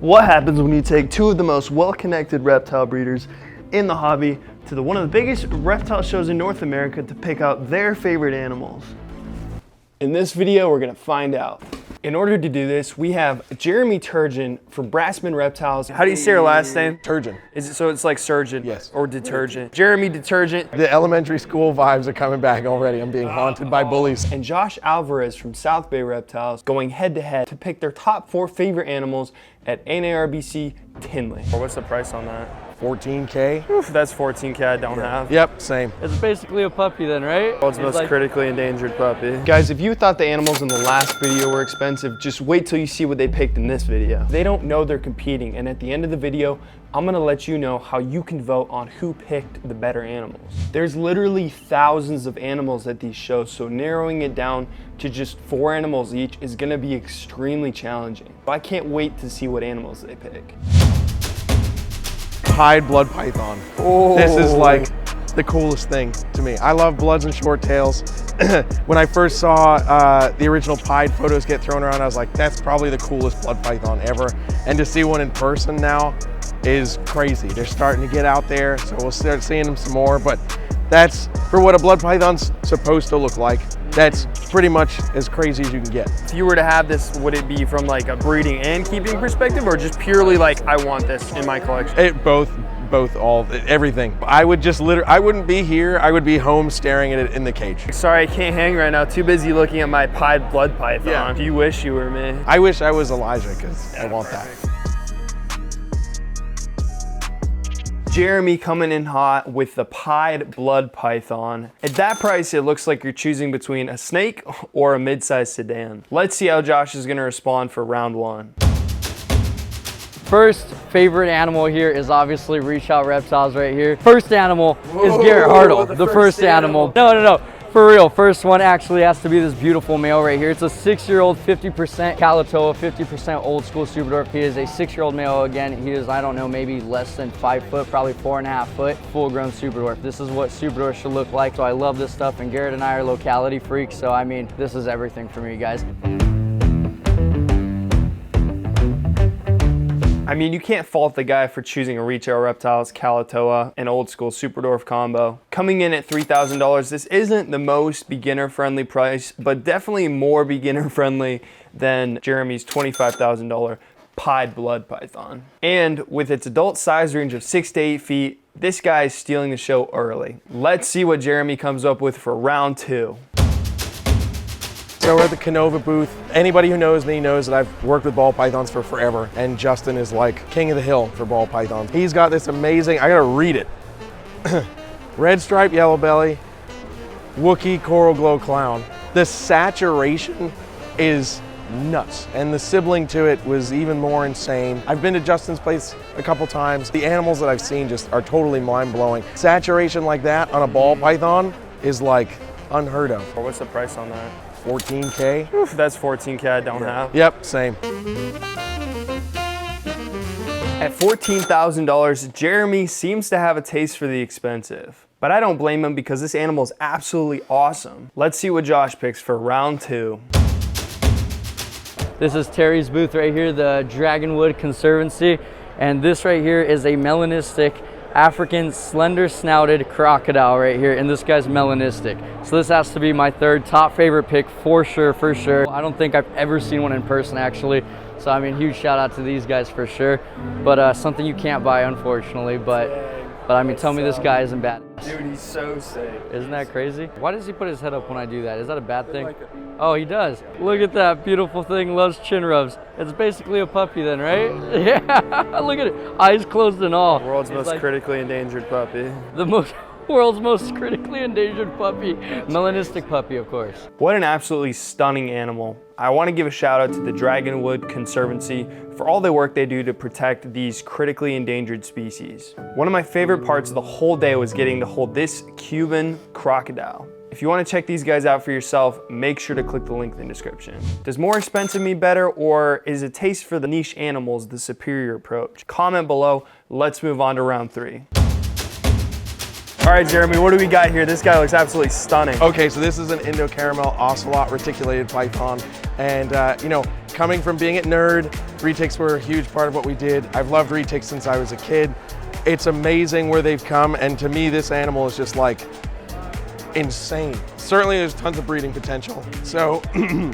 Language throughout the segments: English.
What happens when you take two of the most well-connected reptile breeders in the hobby to one of the biggest reptile shows in North America to pick out their favorite animals? In this video, we're gonna find out. In order to do this, we have Jeremy Turgeon from Brassman Reptiles. How do you say your last name? Turgeon. Is it, so it's like surgeon? Yes. Or detergent. Jeremy Detergent. The elementary school vibes are coming back already. I'm being haunted by bullies. And Josh Alvarez from South Bay Reptiles going head to head to pick their top 4 favorite animals at NARBC Tinley. What's the price on that? 14K. Oof, that's 14K I don't have. Yep, same. It's basically a puppy then, right? World's most critically endangered puppy. Guys, if you thought the animals in the last video were expensive, just wait till you see what they picked in this video. They don't know they're competing, and at the end of the video, I'm gonna let you know how you can vote on who picked the better animals. There's literally thousands of animals at these shows, so narrowing it down to just 4 animals each is gonna be extremely challenging. I can't wait to see what animals they pick. Pied blood python. Oh. This is like the coolest thing to me. I love bloods and short tails. When I first saw the original pied photos get thrown around, I was like, that's probably the coolest blood python ever. And to see one in person now is crazy. They're starting to get out there, so we'll start seeing them some more, but that's for what a blood python's supposed to look like. That's pretty much as crazy as you can get. If you were to have this, would it be from like a breeding and keeping perspective, or just purely like, I want this in my collection? Both, everything. I would just I wouldn't be here, I would be home staring at it in the cage. Sorry, I can't hang right now. Too busy looking at my pied blood python. Yeah. You wish you were me. I wish I was Elijah, because I want that. Jeremy coming in hot with the pied blood python. At that price, it looks like you're choosing between a snake or a mid-sized sedan. Let's see how Josh is gonna respond for round 1. First favorite animal here is obviously Reach Out Reptiles right here. First animal is Garrett Hartle, the first animal. No. For real, first one actually has to be this beautiful male right here. It's a 6-year-old, 50% Kalatoa, 50% old school Superdorf. He is a 6-year-old male again. He is, I don't know, maybe less than 5 foot, probably 4.5 foot, full grown Superdorf. This is what Superdorf should look like. So I love this stuff, and Garrett and I are locality freaks. So I mean, this is everything for me, guys. I mean, you can't fault the guy for choosing a Reach Out Reptiles, Kalatoa, and old school Superdorf combo. Coming in at $3,000, this isn't the most beginner-friendly price, but definitely more beginner-friendly than Jeremy's $25,000 pied blood python. And with its adult size range of 6 to 8 feet, this guy is stealing the show early. Let's see what Jeremy comes up with for round 2. So we're at the Canova booth. Anybody who knows me knows that I've worked with ball pythons for forever, and Justin is like king of the hill for ball pythons. He's got this amazing, I gotta read it. Red stripe yellow belly, Wookiee coral glow clown. The saturation is nuts, and the sibling to it was even more insane. I've been to Justin's place a couple times. The animals that I've seen just are totally mind-blowing. Saturation like that on a ball python is like unheard of. What's the price on that? 14K. Oof, that's 14K I don't have. Yep, same. At $14,000, Jeremy seems to have a taste for the expensive. But I don't blame him, because this animal is absolutely awesome. Let's see what Josh picks for round 2. This is Terry's booth right here, the Dragonwood Conservancy. And this right here is a melanistic African slender snouted crocodile right here, and this guy's melanistic. So this has to be my third top favorite pick for sure. I don't think I've ever seen one in person actually. So I mean, huge shout out to these guys for sure. But something you can't buy unfortunately, but I mean, tell me this guy isn't bad. Dude, he's so sick. Isn't that crazy? Why does he put his head up when I do that? Is that a bad thing? Oh, he does. Look at that beautiful thing, loves chin rubs. It's basically a puppy then, right? Yeah, look at it. Eyes closed and all. World's most critically endangered puppy. World's most critically endangered puppy. Melanistic puppy, of course. What an absolutely stunning animal. I want to give a shout out to the Dragonwood Conservancy for all the work they do to protect these critically endangered species. One of my favorite parts of the whole day was getting to hold this Cuban crocodile. If you want to check these guys out for yourself, make sure to click the link in the description. Does more expensive mean better, or is a taste for the niche animals the superior approach? Comment below. Let's move on to round 3. All right, Jeremy, what do we got here? This guy looks absolutely stunning. Okay, so this is an Indo-Caramel Ocelot reticulated python, And you know, coming from being at Nerd, retics were a huge part of what we did. I've loved retics since I was a kid. It's amazing where they've come, and to me, this animal is just like insane. Certainly there's tons of breeding potential. So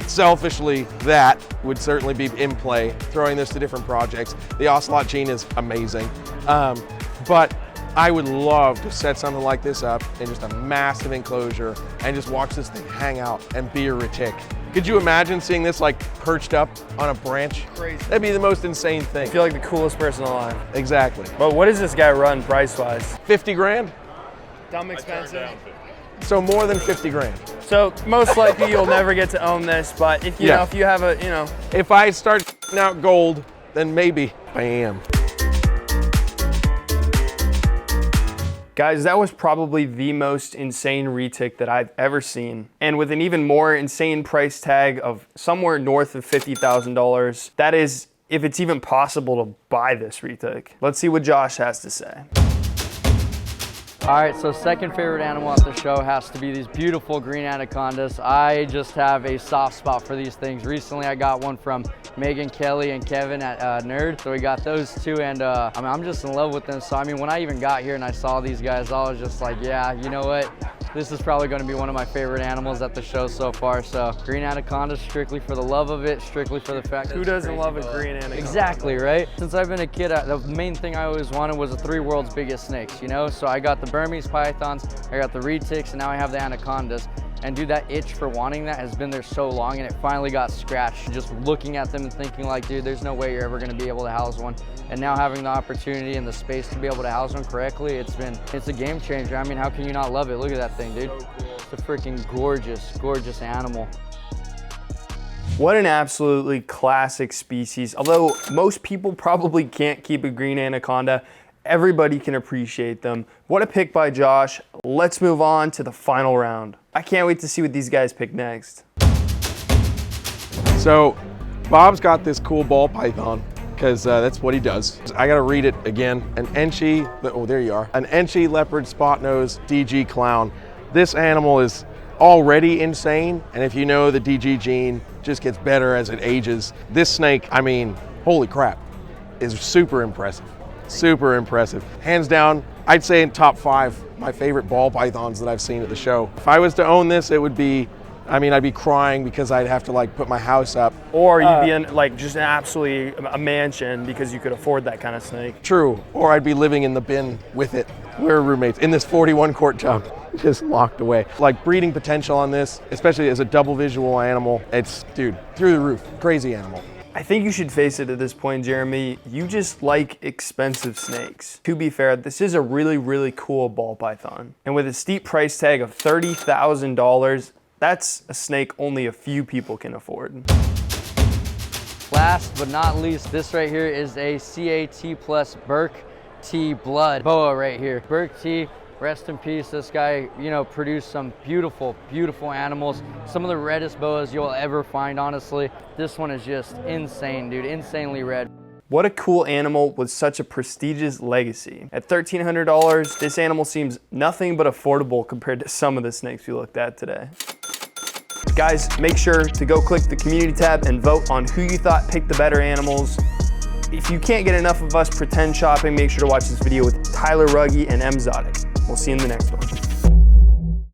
selfishly, that would certainly be in play, throwing this to different projects. The ocelot gene is amazing. But I would love to set something like this up in just a massive enclosure and just watch this thing hang out and be a retic. Could you imagine seeing this like perched up on a branch? Crazy. That'd be the most insane thing. I feel like the coolest person alive. Exactly. But what does this guy run price-wise? 50 grand? Dumb expensive. So more than 50 grand. So most likely you'll never get to own this, but if you know, if you have a, you know. If I start out gold, then maybe I am. Guys, that was probably the most insane retic that I've ever seen. And with an even more insane price tag of somewhere north of $50,000, that is, if it's even possible to buy this retic. Let's see what Josh has to say. All right, so second favorite animal at the show has to be these beautiful green anacondas. I just have a soft spot for these things. Recently, I got one from Megan, Kelly, and Kevin at Nerd. So we got those two, and I mean, I'm just in love with them. So I mean, when I even got here and I saw these guys, I was just like, yeah, you know what? This is probably going to be one of my favorite animals at the show so far. So green anaconda, strictly for the love of it, strictly for the fact that Who doesn't love a green anaconda? Exactly, right? Since I've been a kid, the main thing I always wanted was the 3 world's biggest snakes, you know? So I got the Burmese pythons, I got the retics, and now I have the anacondas. And dude, that itch for wanting that has been there so long, and it finally got scratched. Just looking at them and thinking like, dude, there's no way you're ever gonna be able to house one. And now having the opportunity and the space to be able to house one correctly, it's a game changer. I mean, how can you not love it? Look at that thing, dude. It's a freaking gorgeous, gorgeous animal. What an absolutely classic species. Although most people probably can't keep a green anaconda, everybody can appreciate them. What a pick by Josh. Let's move on to the final round. I can't wait to see what these guys pick next. So Bob's got this cool ball python because that's what he does. I gotta read it again. An Enchi, oh there you are. An Enchi leopard spot nose DG clown. This animal is already insane, and if you know the DG gene just gets better as it ages. This snake, I mean, holy crap, is super impressive. Super impressive. Hands down, I'd say in top 5, my favorite ball pythons that I've seen at the show. If I was to own this, it would be, I mean, I'd be crying because I'd have to like put my house up. Or you'd be in like just absolutely a mansion because you could afford that kind of snake. True, or I'd be living in the bin with it. We're roommates in this 41 quart tub, just locked away. Like breeding potential on this, especially as a double visual animal, it's, dude, through the roof, crazy animal. I think you should face it at this point, Jeremy. You just like expensive snakes. To be fair, this is a really, really cool ball python. And with a steep price tag of $30,000, that's a snake only a few people can afford. Last but not least, this right here is a CAT plus Burke T blood boa right here. Burke T, rest in peace. This guy, you know, produced some beautiful, beautiful animals. Some of the reddest boas you'll ever find, honestly. This one is just insane, dude, insanely red. What a cool animal with such a prestigious legacy. At $1,300, this animal seems nothing but affordable compared to some of the snakes we looked at today. Guys, make sure to go click the community tab and vote on who you thought picked the better animals. If you can't get enough of us pretend shopping, make sure to watch this video with Tyler Ruggie and M Zodic. We'll see you in the next one.